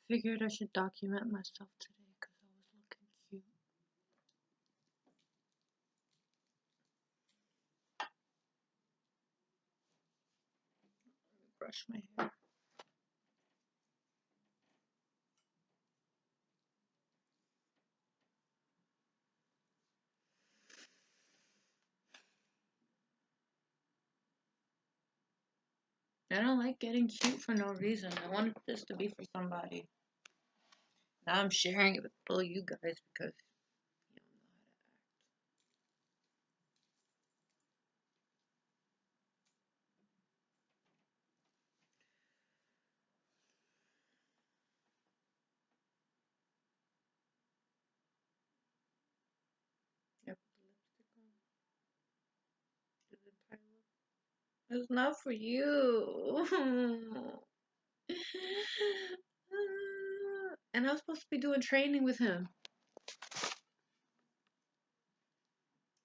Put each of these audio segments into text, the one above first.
figured I should document myself today because I was looking cute. Brush my hair. I don't like getting cute for no reason. I wanted this to be for somebody. Now I'm sharing it with all you guys because you don't know how to act. Yeah, put the lipstick on. Does it pile up? It's not for you. And I was supposed to be doing training with him.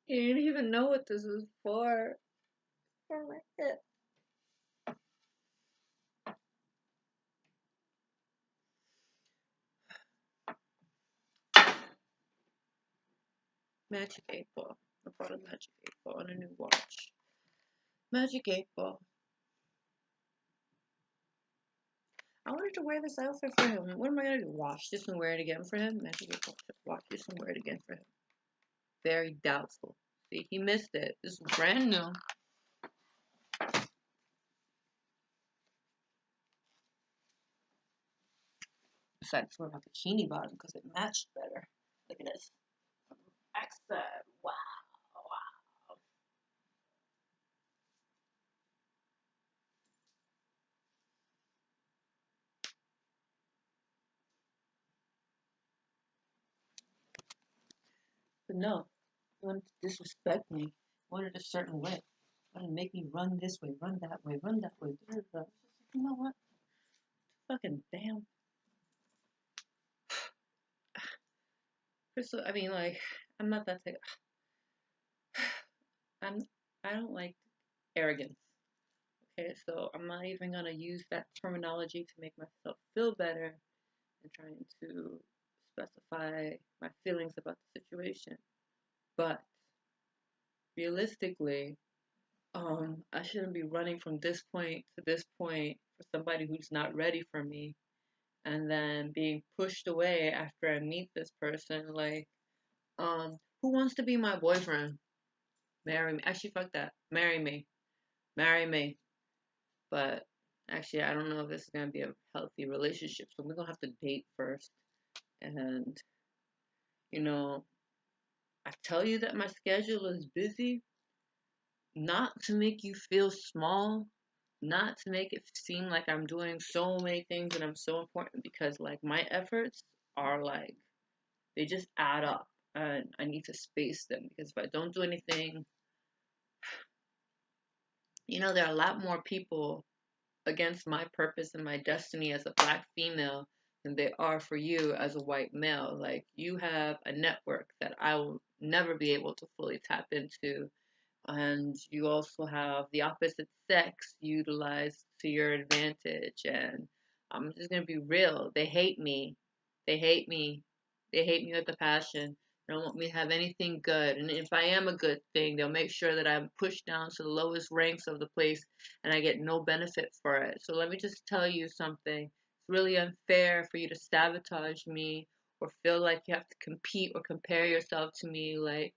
You didn't even know what this was for. I like it. Magic 8 Ball. I bought a Magic 8 Ball and a new watch. Magic 8 Ball. I wanted to wear this outfit for him. What am I gonna do? Wash this and wear it again for him? Magic 8 Ball. Wash this and wear it again for him. Very doubtful. See, he missed it. This is brand new. Decided to wear my bikini bottom because it matched better. Look at this. Accent. Wow. Wow. But no, he wanted to disrespect me. He wanted a certain way. He wanted to make me run this way, run that way, run that way. You know what? Fucking damn. Crystal, I mean, like, I'm not that type. I'm. I don't like arrogance. Okay, so I'm not even gonna use that terminology to make myself feel better and trying to specify my feelings about the situation. But realistically, I shouldn't be running from this point to this point for somebody who's not ready for me and then being pushed away after I meet this person. Like, who wants to be my boyfriend? Marry me. Actually, fuck that. Marry me. Marry me. But actually, I don't know if this is gonna be a healthy relationship. So we're gonna have to date first. And you know, I tell you that my schedule is busy, not to make you feel small, not to make it seem like I'm doing so many things and I'm so important, because like my efforts are like they just add up and I need to space them, because if I don't do anything, there are a lot more people against my purpose and my destiny as a black female than they are for you as a white male. Like, you have a network that I will never be able to fully tap into. And you also have the opposite sex utilized to your advantage. And I'm just going to be real. They hate me. They hate me. They hate me with a passion. They don't want me to have anything good. And if I am a good thing, they'll make sure that I'm pushed down to the lowest ranks of the place and I get no benefit for it. So let me just tell you something. It's really unfair for you to sabotage me or feel like you have to compete or compare yourself to me. Like,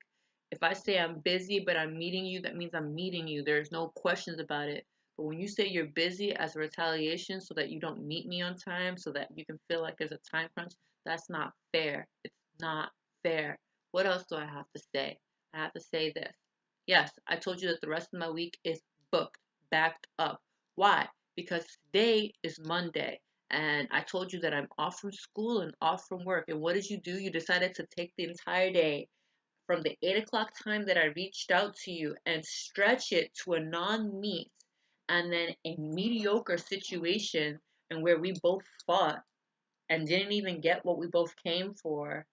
if I say I'm busy but I'm meeting you, that means I'm meeting you. There's no questions about it. But when you say you're busy as a retaliation so that you don't meet me on time, so that you can feel like there's a time crunch, that's not fair. It's not fair. What else do I have to say? I have to say this. Yes, I told you that the rest of my week is booked, backed up. Why? Because today is Monday. And I told you that I'm off from school and off from work. And what did you do? You decided to take the entire day from the 8 o'clock time that I reached out to you and stretch it to a non meet and then a mediocre situation, and where we both fought and didn't even get what we both came for.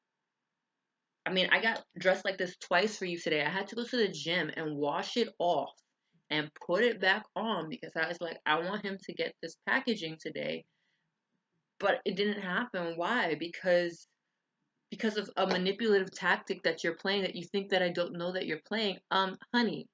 I mean, I got dressed like this twice for you today. I had to go to the gym and wash it off and put it back on because I was like, I want him to get this packaging today. But it didn't happen. Why? Because of a manipulative tactic that you're playing that you think that I don't know that you're playing. Honey,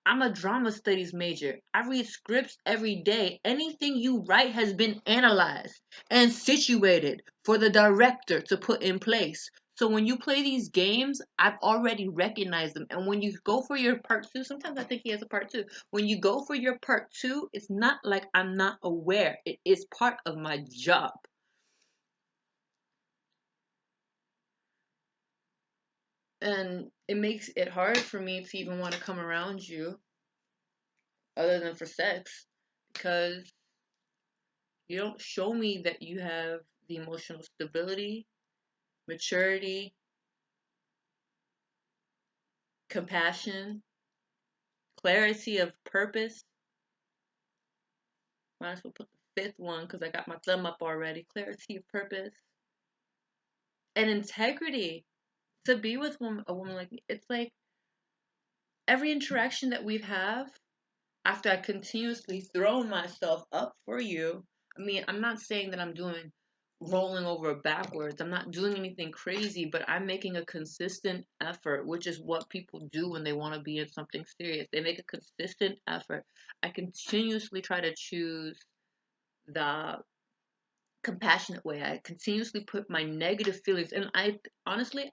I'm a drama studies major. I read scripts every day. Anything you write has been analyzed and situated for the director to put in place. So when you play these games, I've already recognized them. And when you go for your part two, sometimes I think he has a part two. When you go for your part two, it's not like I'm not aware. It is part of my job. And it makes it hard for me to even want to come around you other than for sex because you don't show me that you have the emotional stability, maturity, compassion, clarity of purpose. Might as well put the fifth one because I got my thumb up already. Clarity of purpose and integrity to be with a woman like me. It's like every interaction that we've have after I continuously throw myself up for you. I mean, I'm not saying that I'm doing rolling over backwards. I'm not doing anything crazy, but I'm making a consistent effort, which is what people do when they want to be in something serious. They make a consistent effort. I continuously try to choose the compassionate way. I continuously put my negative feelings, and I honestly,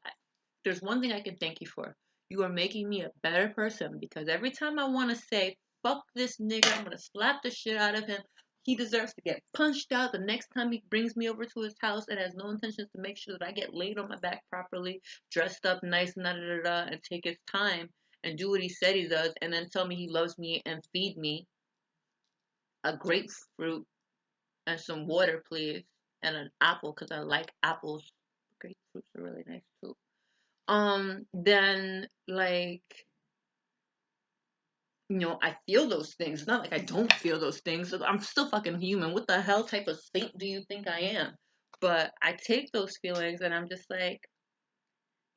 there's one thing I can thank you for. You are making me a better person because every time I want to say, fuck this nigga, I'm going to slap the shit out of him. He deserves to get punched out the next time he brings me over to his house and has no intentions to make sure that I get laid on my back properly, dressed up nice, and da da da, and take his time and do what he said he does, and then tell me he loves me and feed me a grapefruit and some water, please, and an apple because I like apples. Grapefruits are really nice too. Then like, I feel those things. It's not like I don't feel those things. I'm still fucking human. What the hell type of saint do you think I am? But I take those feelings and I'm just like,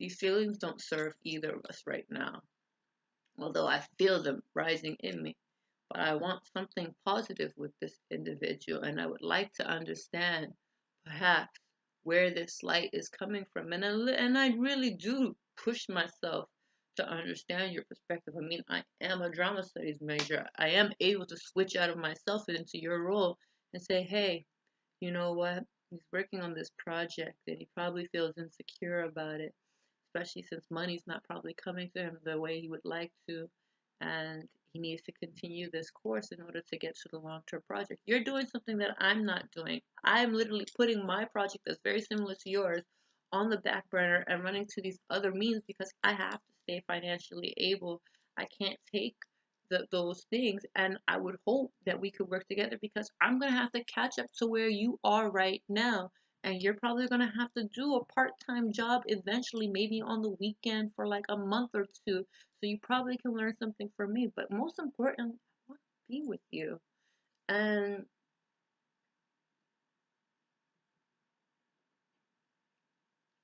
these feelings don't serve either of us right now. Although I feel them rising in me. But I want something positive with this individual and I would like to understand perhaps where this light is coming from. And I really do push myself to understand your perspective. I mean, I am a drama studies major. I am able to switch out of myself and into your role and say, hey, you know what? He's working on this project and he probably feels insecure about it, especially since money's not probably coming to him the way he would like to. And he needs to continue this course in order to get to the long term project. You're doing something that I'm not doing. I'm literally putting my project that's very similar to yours on the back burner and running to these other means because I have to stay financially able. I can't take those things, and I would hope that we could work together because I'm going to have to catch up to where you are right now, and you're probably going to have to do a part-time job eventually, maybe on the weekend for like a month or two, so you probably can learn something from me. But most important, I want to be with you. And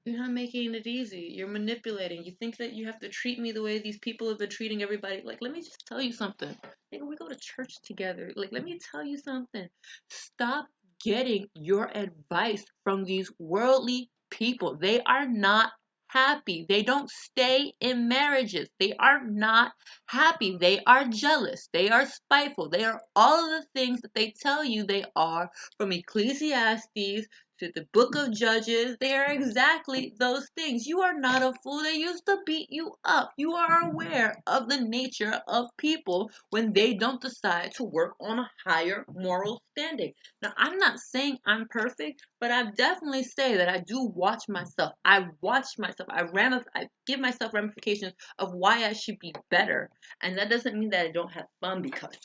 you're not making it easy. You're manipulating. You think that you have to treat me the way these people have been treating everybody. Like, let me just tell you something. Nigga, we go to church together. Like, let me tell you something. Stop getting your advice from these worldly people. They are not happy. They don't stay in marriages. They are not happy. They are jealous. They are spiteful. They are all of the things that they tell you they are from Ecclesiastes to the book of Judges. They are exactly those things. You are not a fool. They used to beat you up. You are aware of the nature of people when they don't decide to work on a higher moral standing. Now, I'm not saying I'm perfect, but I definitely say that I do watch myself. I watch myself. I give myself ramifications of why I should be better. And that doesn't mean that I don't have fun because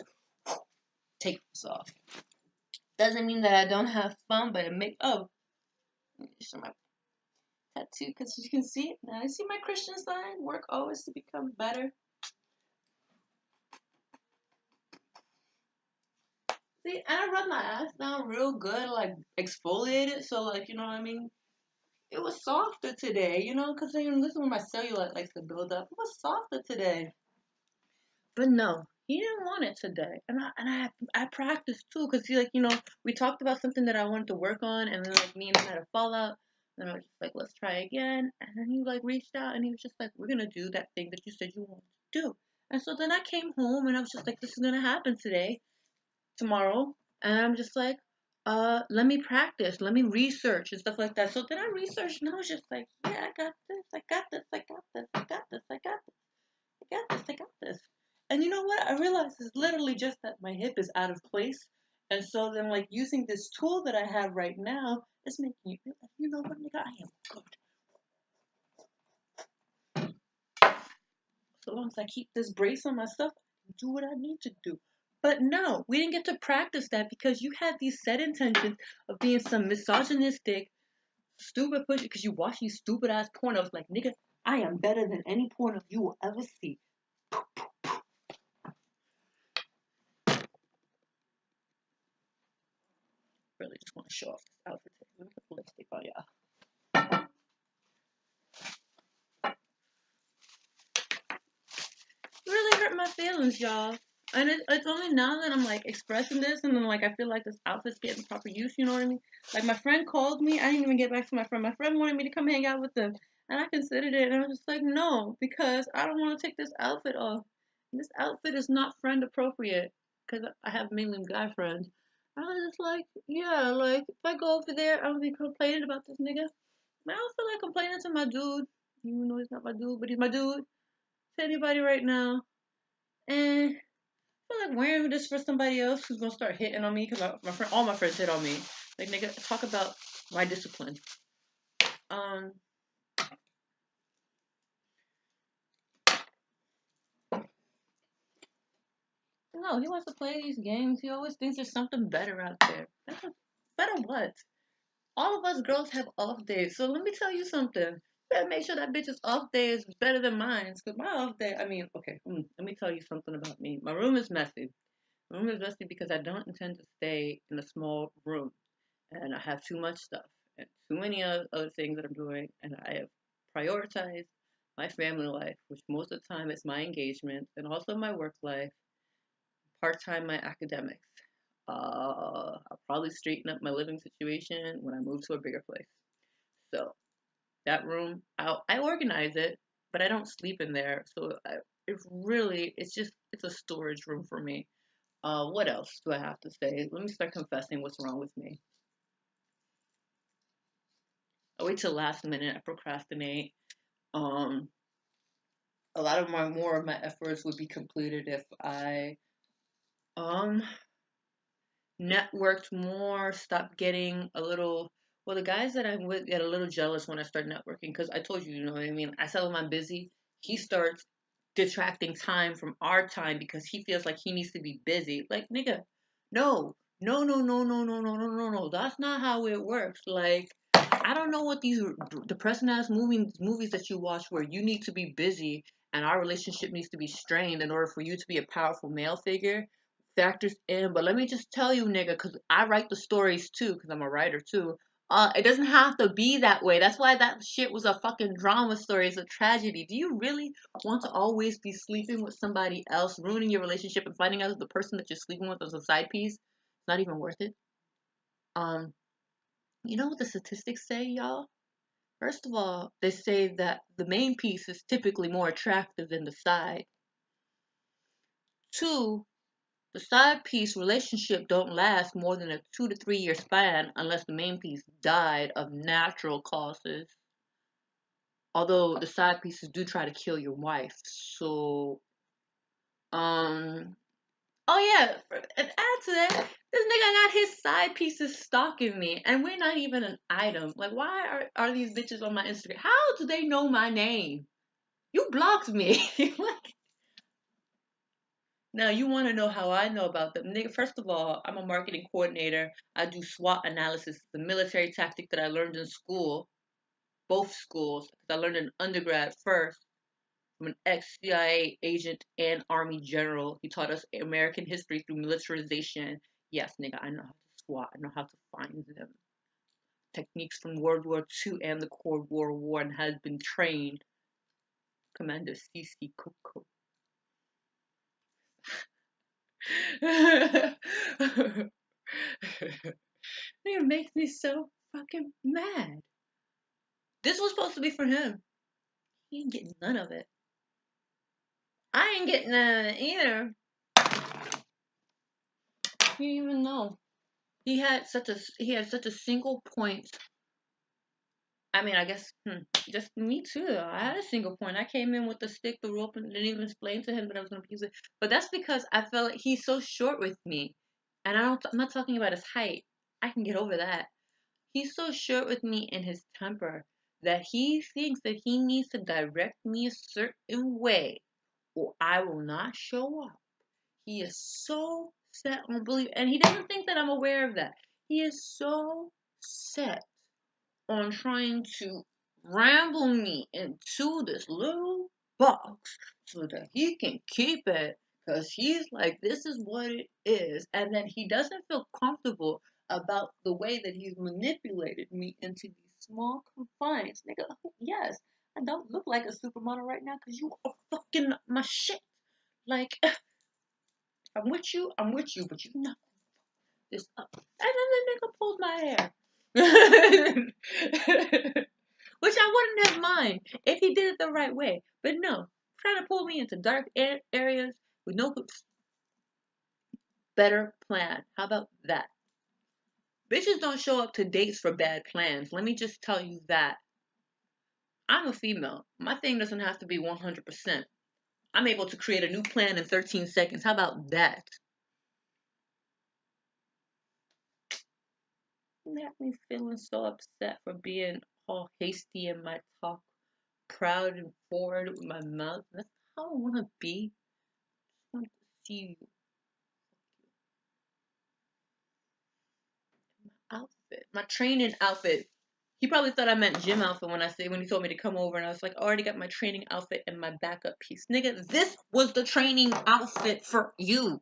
take this off. Doesn't mean that I don't have fun, but it make show my tattoo because you can see it now. You see my Christian sign? Work always to become better. See, and I rub my ass down real good, like exfoliate it, so like you know what I mean. It was softer today, because this is when my cellulite likes to build up. It was softer today. But no, He didn't want it today, and I practiced too, cause he like we talked about something that I wanted to work on, and then like me and him had a fallout, and I was just like, let's try again, and then he like reached out and he was just like, we're gonna do that thing that you said you wanted to do, and so then I came home and I was just like, this is gonna happen today, tomorrow, and I'm just like, let me practice, let me research and stuff like that. So then I researched and I was just like, yeah, I got this, I got this, I got this, I got this, I got this. I got this. I got this. And you know what? I realized it's literally just that my hip is out of place. And so then, like, using this tool that I have right now is making you realize, you know what, nigga, I am good. So long as I keep this brace on myself, I can do what I need to do. But no, we didn't get to practice that because you had these set intentions of being some misogynistic, stupid pussy because you watch these stupid ass pornos. Like, nigga, I am better than any porno you will ever see. Really just want to show off this outfit. Let me put the lipstick on y'all. Really hurt my feelings, y'all. And it's only now that I'm like expressing this, and then like I feel like this outfit's getting proper use. You know what I mean? Like my friend called me. I didn't even get back to my friend. My friend wanted me to come hang out with them, and I considered it, and I was just like, no, because I don't want to take this outfit off. And this outfit is not friend appropriate because I have mainly guy friends. I was just like, yeah, like if I go over there, I'm gonna be complaining about this nigga. I don't feel like complaining to my dude, even though he's not my dude, but he's my dude. To anybody right now. And I feel like wearing this for somebody else who's gonna start hitting on me because my friend, all my friends hit on me. Like nigga, talk about my discipline. Um, no, he wants to play these games. He always thinks there's something better out there. Better what? All of us girls have off days. So let me tell you something. You better make sure that bitch's off day is better than mine. Cause my off day, I mean, okay, let me tell you something about me. My room is messy. My room is messy because I don't intend to stay in a small room. And I have too much stuff and too many other things that I'm doing, and I have prioritized my family life, which most of the time is my engagement and also my work life, part time my academics. I'll probably straighten up my living situation when I move to a bigger place. So that room, I organize it, but I don't sleep in there. So it's a storage room for me. What else do I have to say? Let me start confessing what's wrong with me. I wait till last minute. I procrastinate. Um, a lot of my more of my efforts would be completed if I um networked more. Stopped getting a little. Well, the guys that I'm with get a little jealous when I start networking because I told you, you know what I mean. I tell him I'm busy. He starts detracting time from our time because he feels like he needs to be busy. Like nigga, no, no, no, no, no, no, no, no, no, no. That's not how it works. Like I don't know what these depressing ass movies that you watch where you need to be busy and our relationship needs to be strained in order for you to be a powerful male figure factors in. But let me just tell you, nigga, because I write the stories too, because I'm a writer too. It doesn't have to be that way. That's why that shit was a fucking drama story. It's a tragedy. Do you really want to always be sleeping with somebody else, ruining your relationship, and finding out that the person that you're sleeping with is a side piece? It's not even worth it. Um, you know what the statistics say, y'all? First of all, they say that the main piece is typically more attractive than the side. Two, the side piece relationship don't last more than a 2 to 3 year span unless the main piece died of natural causes. Although the side pieces do try to kill your wife. So, um, oh yeah, and add to that, this nigga got his side pieces stalking me, and we're not even an item. Like, why are these bitches on my Instagram? How do they know my name? You blocked me. Like, now you want to know how I know about them, nigga? First of all, I'm a marketing coordinator. I do SWOT analysis, the military tactic that I learned in school, both schools. Because I learned in undergrad first from an ex-CIA agent and Army general. He taught us American history through militarization. Yes, nigga, I know how to SWOT. I know how to find them. Techniques from World War II and the Cold War and has been trained. Commander C.C. Coco. It makes me so fucking mad. This was supposed to be for him. He ain't getting none of it. I ain't getting none of it either. You didn't even know. He had such a single point. I mean, I guess just me too. I had a single point. I came in with the stick, the rope, and didn't even explain to him that I was going to use it. But that's because I felt like he's so short with me, and I'm not talking about his height. I can get over that. He's so short with me in his temper that he thinks that he needs to direct me a certain way, or I will not show up. He is so set on belief, and he doesn't think that I'm aware of that. He is so set on trying to ramble me into this little box so that he can keep it because he's like, this is what it is. And then he doesn't feel comfortable about the way that he's manipulated me into these small confines. Nigga, yes, I don't look like a supermodel right now because you are fucking my shit. Like, I'm with you, but you not this up. And then the nigga pulled my hair. Which I wouldn't have mind if he did it the right way. But no, trying to pull me into dark areas with no better plan. How about that? Bitches don't show up to dates for bad plans. Let me just tell you that. I'm a female. My thing doesn't have to be 100%. I'm able to create a new plan in 13 seconds. How about that? That me feeling so upset for being all hasty in my talk, proud and forward with my mouth. That's how I want to be. I want to see you. Outfit, my training outfit. He probably thought I meant gym outfit when he told me to come over, and I was like, I already got my training outfit and my backup piece. Nigga, this was the training outfit for you.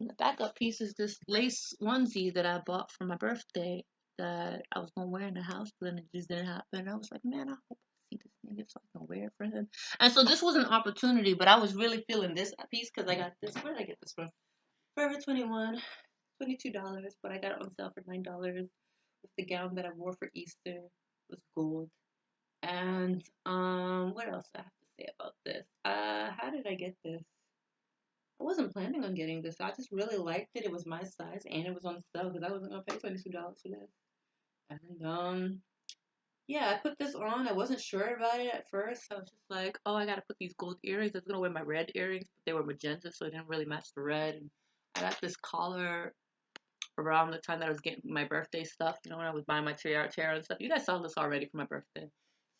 And the backup piece is this lace onesie that I bought for my birthday that I was gonna wear in the house, but then it just didn't happen. I was like, man, I hope I see this nigga so I can wear it for him. And so this was an opportunity, but I was really feeling this piece because I got this. Where did I get this from? Forever 21, $22, but I got it on sale for $9 with the gown that I wore for Easter. It was gold. And what else I have to say about this? How did I get this? I wasn't planning on getting this. I just really liked it. It was my size and it was on sale because I wasn't gonna pay $22 for this. And yeah, I put this on. I wasn't sure about it at first. I was just like, oh, I gotta put these gold earrings. I was gonna wear my red earrings, but they were magenta, so it didn't really match the red. And I got this collar around the time that I was getting my birthday stuff, when I was buying my tiara and stuff. You guys saw this already for my birthday.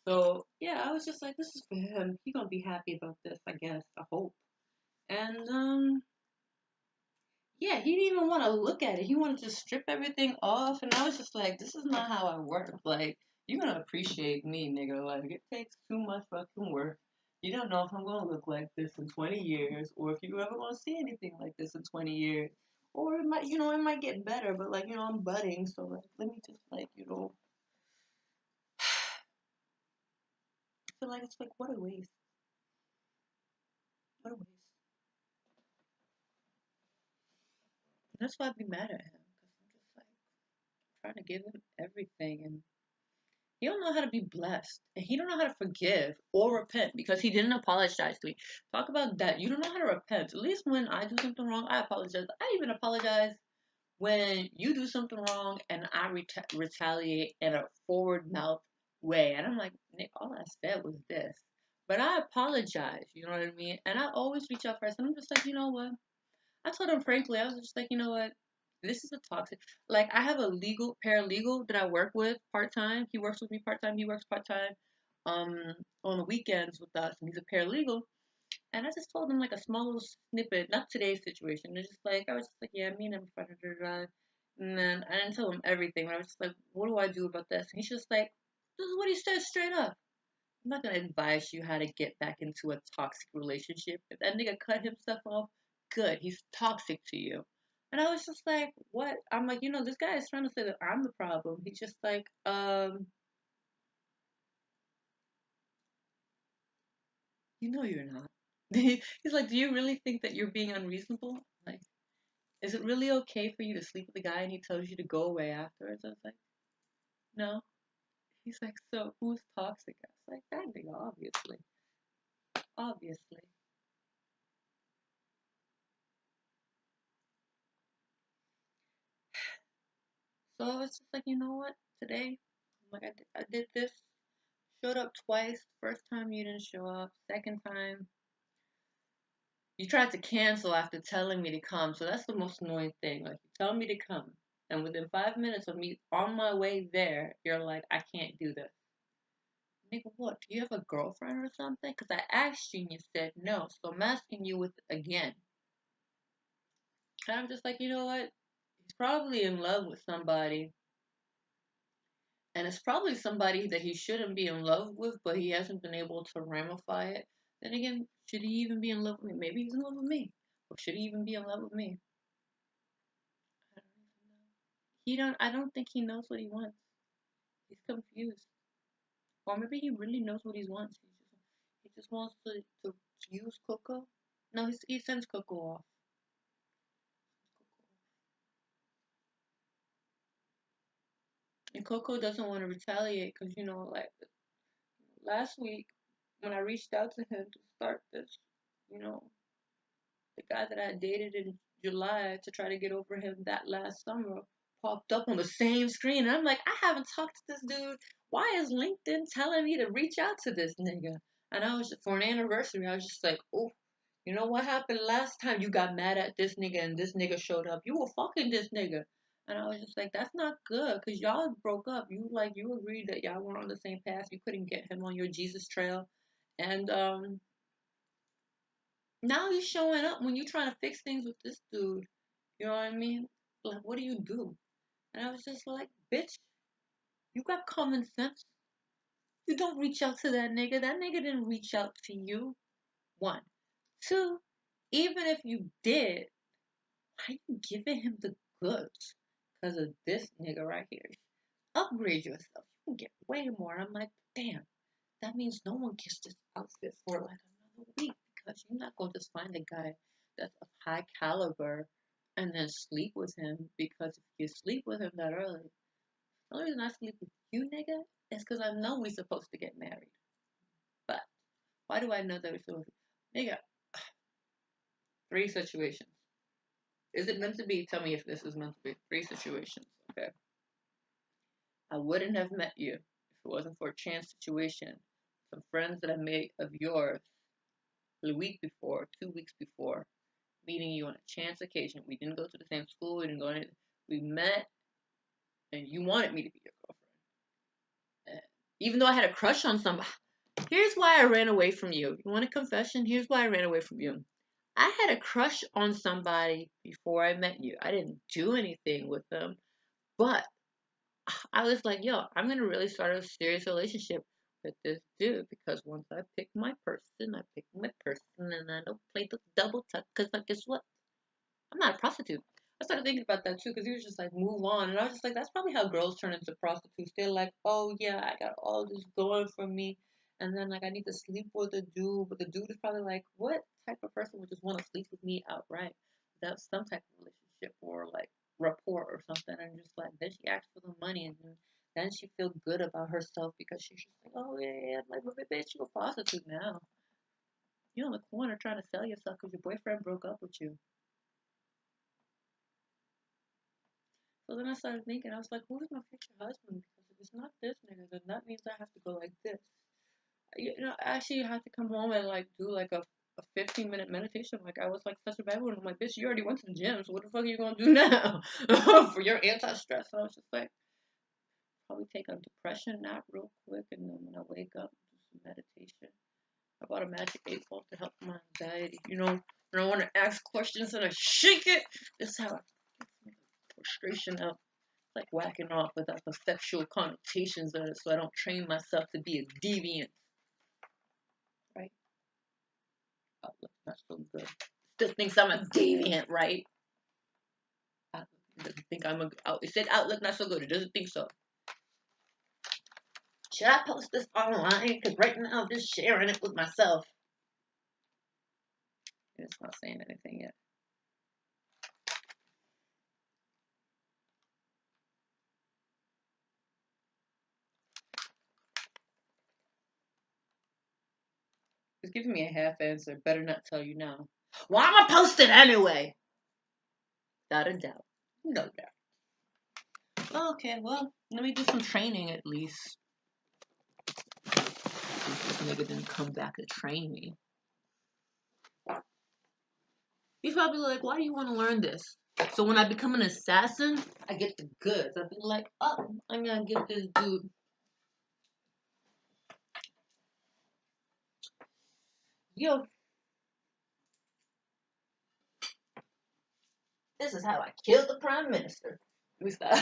So yeah, I was just like, this is for him. He gonna be happy about this, I guess. I hope. And yeah, he didn't even want to look at it. He wanted to strip everything off, and I was just like, this is not how I work. Like, you're gonna appreciate me, nigga. Like, it takes too much fucking work. You don't know if I'm gonna look like this in 20 years, or if you ever gonna see anything like this in 20 years. Or it might get better, but like, I'm budding, so like, let me just like, feel like it's like, what a waste. What a waste. And that's why I'd be mad at him, because I'm just like, trying to give him everything, and he don't know how to be blessed, and he don't know how to forgive or repent because he didn't apologize to me. Talk about that. You don't know how to repent. At least when I do something wrong, I apologize. I even apologize when you do something wrong and I retaliate in a forward mouth way. And I'm like, Nick, all I said was this. But I apologize, you know what I mean? And I always reach out first. And I'm just like, you know what? I told him frankly, I was just like, you know what? This is a toxic. Like, I have a paralegal that I work with part time. He works with me part time. He works part time, um, on the weekends with us, and he's a paralegal. And I just told him like a small little snippet, not today's situation. It's just like I was just like, yeah, me and him friend and then I didn't tell him everything, but I was just like, what do I do about this? And he's just like, this is what he said straight up. I'm not gonna advise you how to get back into a toxic relationship. If that nigga cut himself off, good. He's toxic to you. And I was just like, what? I'm like, this guy is trying to say that I'm the problem. He's just like, You know you're not. He's like, do you really think that you're being unreasonable? Like, is it really okay for you to sleep with a guy and he tells you to go away afterwards? I was like, no. He's like, so who's toxic? I was like, that nigga, obviously. Obviously. So I was just like, you know what? Today, I'm like, I did this. Showed up twice. First time you didn't show up. Second time, you tried to cancel after telling me to come. So that's the most annoying thing. Like, you tell me to come. And within 5 minutes of me on my way there, you're like, I can't do this. Nigga, what? Do you have a girlfriend or something? Because I asked you and you said no. So I'm asking you with again. And I'm just like, you know what? He's probably in love with somebody. And it's probably somebody that he shouldn't be in love with, but he hasn't been able to ramify it. Then again, should he even be in love with me? Maybe he's in love with me. Or should he even be in love with me? I don't even know. I don't think he knows what he wants. He's confused. Or maybe he really knows what he wants. He just wants to use Coco. No, he sends Coco off. And Coco doesn't want to retaliate because, like last week when I reached out to him to start this, you know, the guy that I dated in July to try to get over him that last summer popped up on the same screen. And I'm like, I haven't talked to this dude. Why is LinkedIn telling me to reach out to this nigga? And I was for an anniversary, I was just like, oh, you know what happened last time you got mad at this nigga and this nigga showed up? You were fucking this nigga. And I was just like, that's not good because y'all broke up. You agreed that y'all weren't on the same path. You couldn't get him on your Jesus trail. And now he's showing up when you're trying to fix things with this dude. You know what I mean? Like, what do you do? And I was just like, bitch, you got common sense. You don't reach out to that nigga. That nigga didn't reach out to you. One. Two, even if you did, why you giving him the goods? Because of this nigga right here. Upgrade yourself. You can get way more. I'm like, damn, that means no one gets this outfit for like another week because you're not going to just find a guy that's of high caliber and then sleep with him because if you sleep with him that early, the only reason I sleep with you, nigga, is because I know we're supposed to get married. But why do I know that we're supposed to? Nigga, three situations. Is it meant to be? Tell me if this is meant to be. Three situations. Okay. I wouldn't have met you if it wasn't for a chance situation. Some friends that I made of yours the week before, 2 weeks before, meeting you on a chance occasion. We didn't go to the same school. We didn't go any. We met, and you wanted me to be your girlfriend. Even though I had a crush on somebody. Here's why I ran away from you. You want a confession? Here's why I ran away from you. I had a crush on somebody before I met you. I didn't do anything with them, but I was like, yo, I'm gonna really start a serious relationship with this dude because once I pick my person, and I don't play the double tuck because like, guess what? I'm not a prostitute. I started thinking about that too because he was just like, move on. And I was just like, that's probably how girls turn into prostitutes. They're like, oh yeah, I got all this going for me. And then like, I need to sleep with a dude. But the dude is probably like, what type of person would just want to sleep with me outright? That's some type of relationship or like rapport or something. And just like, then she asks for the money and then she feels good about herself because she's just like, oh yeah, I'm like, but bitch, you're a prostitute now. You're on the corner trying to sell yourself because your boyfriend broke up with you. So then I started thinking, I was like, who's my future husband? Because if it's not this nigga, then that means I have to go like this. Actually, I had to come home and like do like a 15-minute meditation. Like I was like such a bad one. I'm like, bitch, you already went to the gym, so what the fuck are you gonna do now for your anti-stress? And I was just like, probably take a depression nap real quick, and then when I wake up, do some meditation. I bought a magic 8 ball to help my anxiety. And I want to ask questions and I shake it. That's how I get frustration out like whacking off without the sexual connotations of it so I don't train myself to be a deviant. Right? Outlook not so good. Still thinks I'm a deviant, right? Outlook doesn't think I'm a it said Outlook not so good. It doesn't think so. Should I post this online? Because right now I'm just sharing it with myself. It's not saying anything yet. It's giving me a half answer. Better not tell you now. Well, I'm gonna post it anyway. Without a doubt. No doubt. Okay, well, let me do some training at least. This nigga didn't come back to train me. He's probably like, why do you want to learn this? So when I become an assassin, I get the goods. I'll be like, oh, I'm gonna give this dude. Yo, this is how I killed the prime minister. We stop.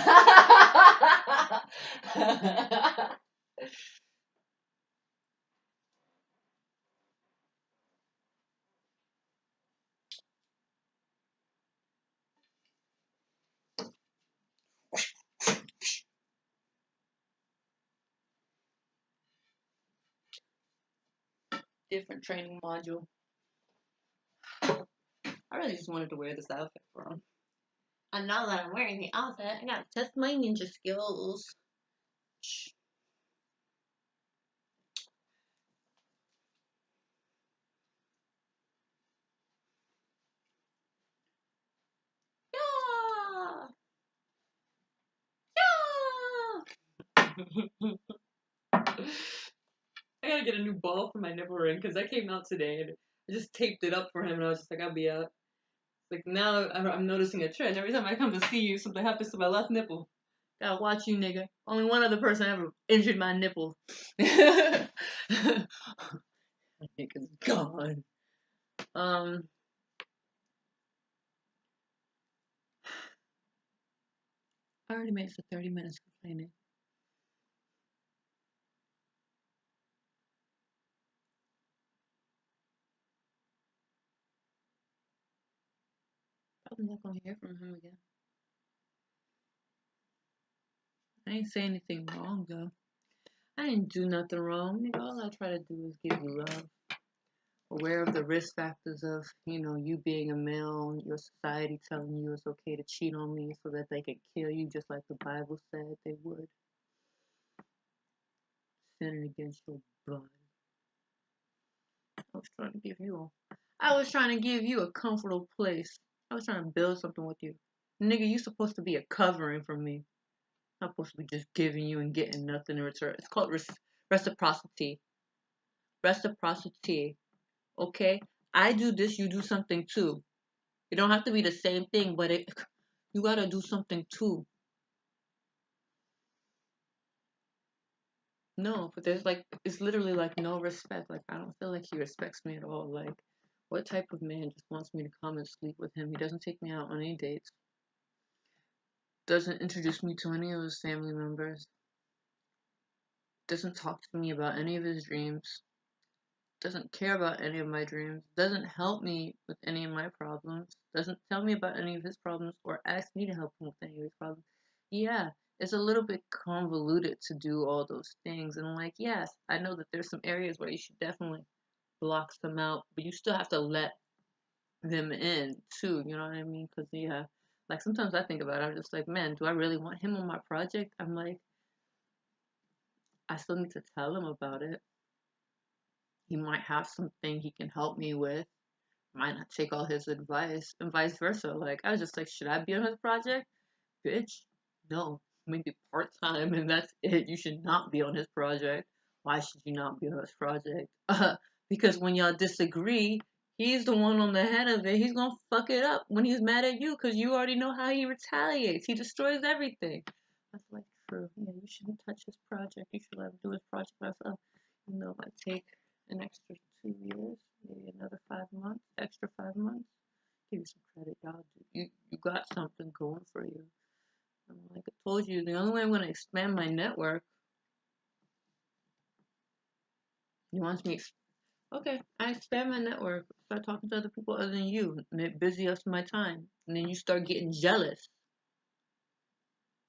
Different training module. I really just wanted to wear this outfit for him. And now that I'm wearing the outfit, I gotta test my ninja skills. Yeah! Yeah! I gotta get a new ball for my nipple ring because that came out today and I just taped it up for him and I was just like, I'll be out. Like now I'm noticing a trend. Every time I come to see you, something happens to my left nipple. Gotta watch you, nigga. Only one other person ever injured my nipple. My nigga's gone. I already made it for 30 minutes complaining. Probably not gonna hear from him again. I ain't say anything wrong though. I didn't do nothing wrong. Nigga, all I try to do is give you love. Aware of the risk factors of, you being a male, your society telling you it's okay to cheat on me so that they can kill you just like the Bible said they would. Sinning against your blood. I was trying to give you a comfortable place. I was trying to build something with you. Nigga, you supposed to be a covering for me. I'm supposed to be just giving you and getting nothing in return. It's called reciprocity. Reciprocity. Okay? I do this, you do something too. It don't have to be the same thing, but you gotta do something too. No, but it's literally like no respect. Like, I don't feel like he respects me at all. Like, what type of man just wants me to come and sleep with him? He doesn't take me out on any dates. Doesn't introduce me to any of his family members. Doesn't talk to me about any of his dreams. Doesn't care about any of my dreams. Doesn't help me with any of my problems. Doesn't tell me about any of his problems or ask me to help him with any of his problems. Yeah, it's a little bit convoluted to do all those things. And I'm like, yes, I know that there's some areas where you should definitely block them out, but you still have to let them in too. You know what I mean? Because, yeah, like sometimes I think about it, I'm just like, man, do I really want him on my project? I'm like, I still need to tell him about it. He might have something he can help me with. Might not take all his advice, and vice versa. Like, I was just like, should I be on his project? Bitch, no. Maybe part time, and that's it. You should not be on his project. Why should you not be on his project? Because when y'all disagree, he's the one on the head of it. He's gonna fuck it up when he's mad at you, because you already know how he retaliates. He destroys everything. I was like, true. Yeah, you shouldn't touch his project. You should let him do his project myself. It might take an extra 2 years, maybe another 5 months, extra 5 months. Give you some credit, y'all. You got something going for you. Like I told you, the only way I'm gonna expand my network. He wants me. Okay, I expand my network. Start talking to other people other than you, and it busy up my time. And then you start getting jealous.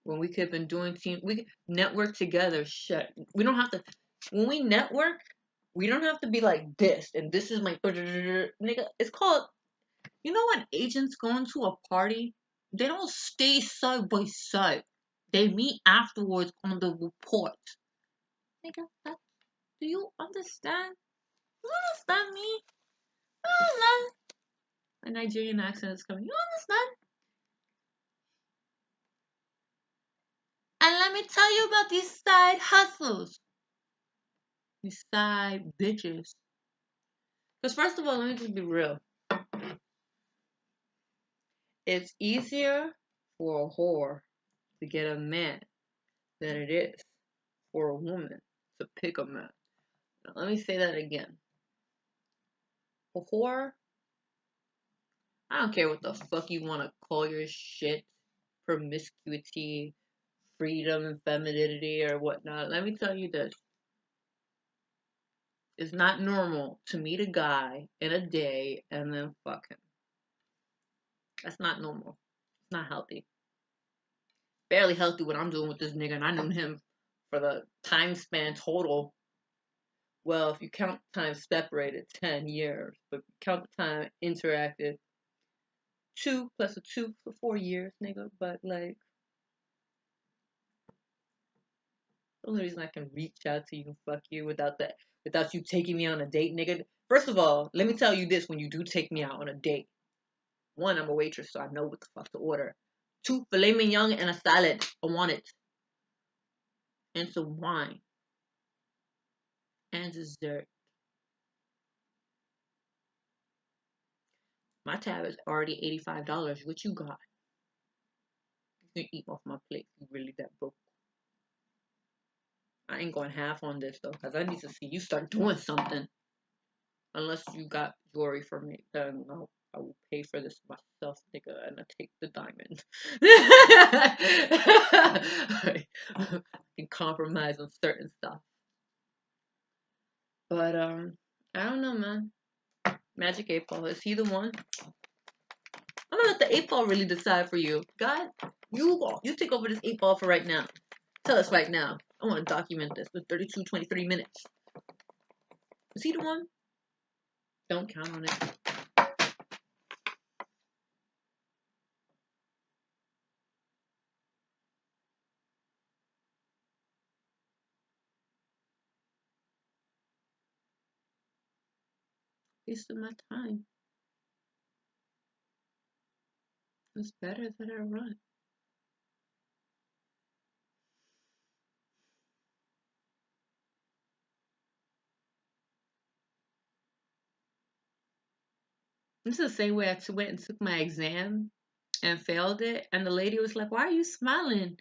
When we could have been doing we network together. Shit, we don't have to. When we network, we don't have to be like this. And this is my nigga. It's called You know when agents go into a party, they don't stay side by side. They meet afterwards on the report. Nigga, do you understand? You understand me? You understand? A Nigerian accent is coming. You understand? And let me tell you about these side hustles. These side bitches. Because first of all, let me just be real. It's easier for a whore to get a man than it is for a woman to pick a man. Now, let me say that again. A whore, I don't care what the fuck you want to call your shit, promiscuity, freedom, and femininity, or whatnot. Let me tell you this. It's not normal to meet a guy in a day and then fuck him. That's not normal. It's not healthy. Barely healthy what I'm doing with this nigga, and I knew him for the time span total. Well, if you count time separated, 10 years. But if you count the time interacted, 2 plus a 2 for 4 years, nigga. But, like, the only reason I can reach out to you and fuck you without you taking me on a date, nigga. First of all, let me tell you this when you do take me out on a date. 1, I'm a waitress, so I know what the fuck to order. 2, filet mignon and a salad. I want it. And some wine. And dessert. My tab is already $85. What you got? You can eat off my plate. You really that broke. I ain't going half on this though, because I need to see you start doing something. Unless you got jewelry for me, then I will pay for this myself, nigga, and I take the diamond. I can compromise on certain stuff. But I don't know, man. Magic 8-Ball, is he the one? I'm gonna let the 8-Ball really decide for you. God, you take over this 8-Ball for right now. Tell us right now. I want to document this for 23 minutes. Is he the one? Don't count on it. Wasting my time. It's better that I run. This is the same way I went and took my exam and failed it. And the lady was like, "Why are you smiling?"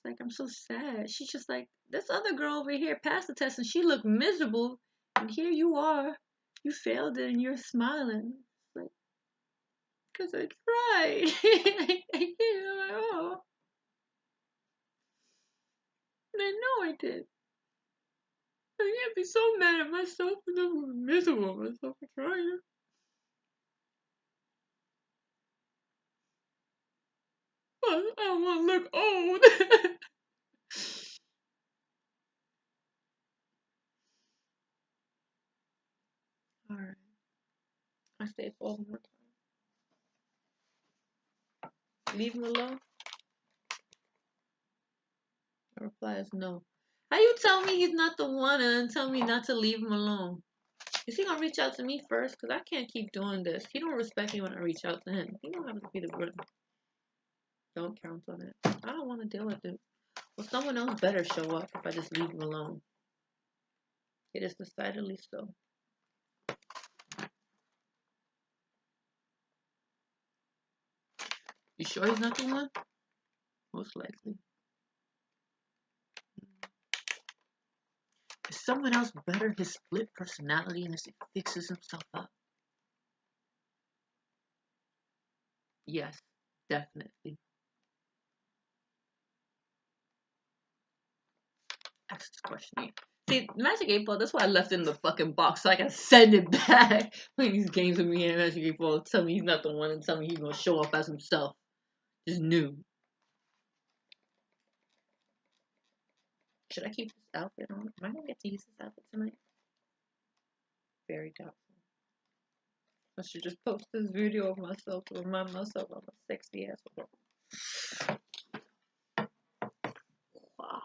Like, I'm so sad. She's just like, "This other girl over here passed the test and she looked miserable. And here you are. You failed it and you're smiling." It's like, because I tried. Oh, I know I did. I can't be so mad at myself and I'm miserable myself for trying. I don't want to look old. Alright. I stayed for one more time. Leave him alone? The reply is no. How you tell me he's not the one and then tell me not to leave him alone? Is he gonna reach out to me first? Because I can't keep doing this. He don't respect me when I reach out to him. He don't have to be the good. Don't count on it. I don't want to deal with it. Well, someone else better show up if I just leave him alone. It is decidedly so. You sure he's not the one? Most likely. Is someone else better his split personality as he fixes himself up? Yes, definitely. Ask this question. See, Magic 8-Ball, that's why I left it in the fucking box so I can send it back. Playing these games with me and Magic 8-Ball, tell me he's not the one and tell me he's gonna show up as himself. Just new. Should I keep this outfit on? Am I gonna get to use this outfit tonight? Very doubtful. I should just post this video of myself to remind myself I'm a sexy ass. Wow.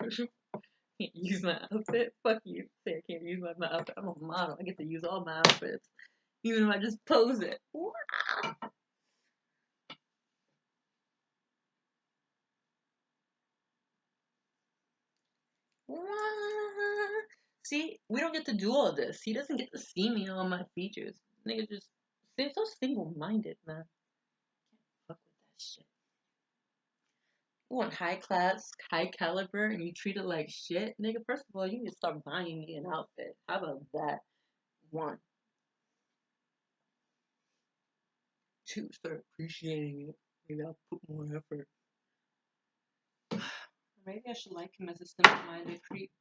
Can't use my outfit. Fuck you. Say I can't use my outfit. I'm a model. I get to use all my outfits. Even if I just pose it. Wow. See, we don't get to do all this. He doesn't get to see me on my features. Nigga just seems so single-minded, man. Fuck with that shit. You want high class, high caliber, and you treat it like shit, nigga. First of all, you need to start buying me an outfit. How about that? 1, 2, start appreciating it. Maybe I'll put more effort. Maybe I should like him as a simple-minded creep.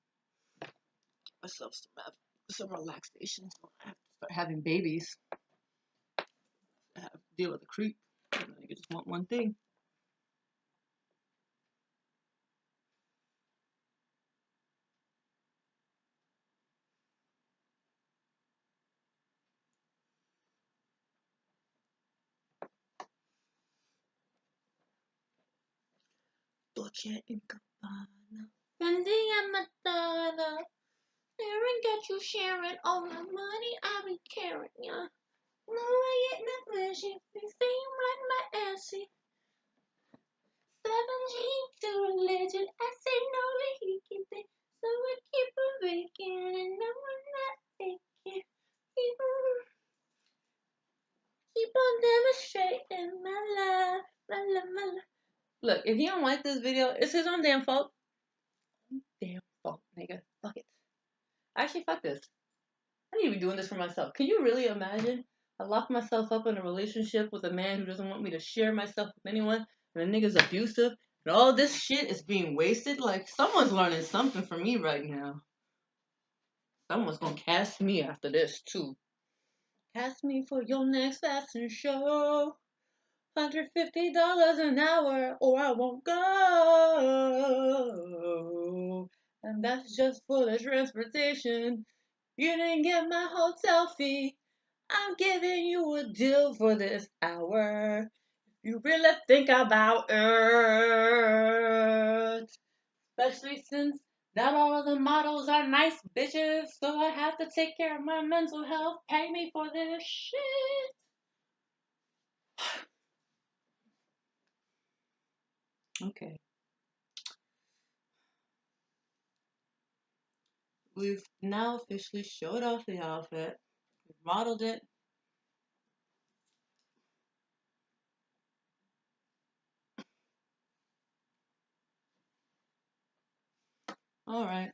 Myself some relaxation. I have to start having babies. I have to deal with a creep. And I just want one thing. Dolce & Gabbana. Fendi and Madonna. Sharon got you sharing all my money. I be carrying ya. No, I ain't not flashy. They seem like my assy. 17 to religion. I say no that he can think. So I keep on making and no one not taking. Keep on demonstrating my love, my love, my love. Look, if you don't like this video, it's his own damn fault. Damn fault, nigga. Fuck it. Actually, fuck this. I need to be doing this for myself. Can you really imagine? I lock myself up in a relationship with a man who doesn't want me to share myself with anyone, and the nigga's abusive, and all this shit is being wasted? Like, someone's learning something from me right now. Someone's gonna cast me after this, too. Cast me for your next fashion show. $150 an hour, or I won't go. And that's just for the transportation. You didn't get my hotel fee. I'm giving you a deal for this hour. You really think about it. Especially since not all of the models are nice bitches. So I have to take care of my mental health. Pay me for this shit. Okay. We've now officially showed off the outfit. We've modeled it. Alright.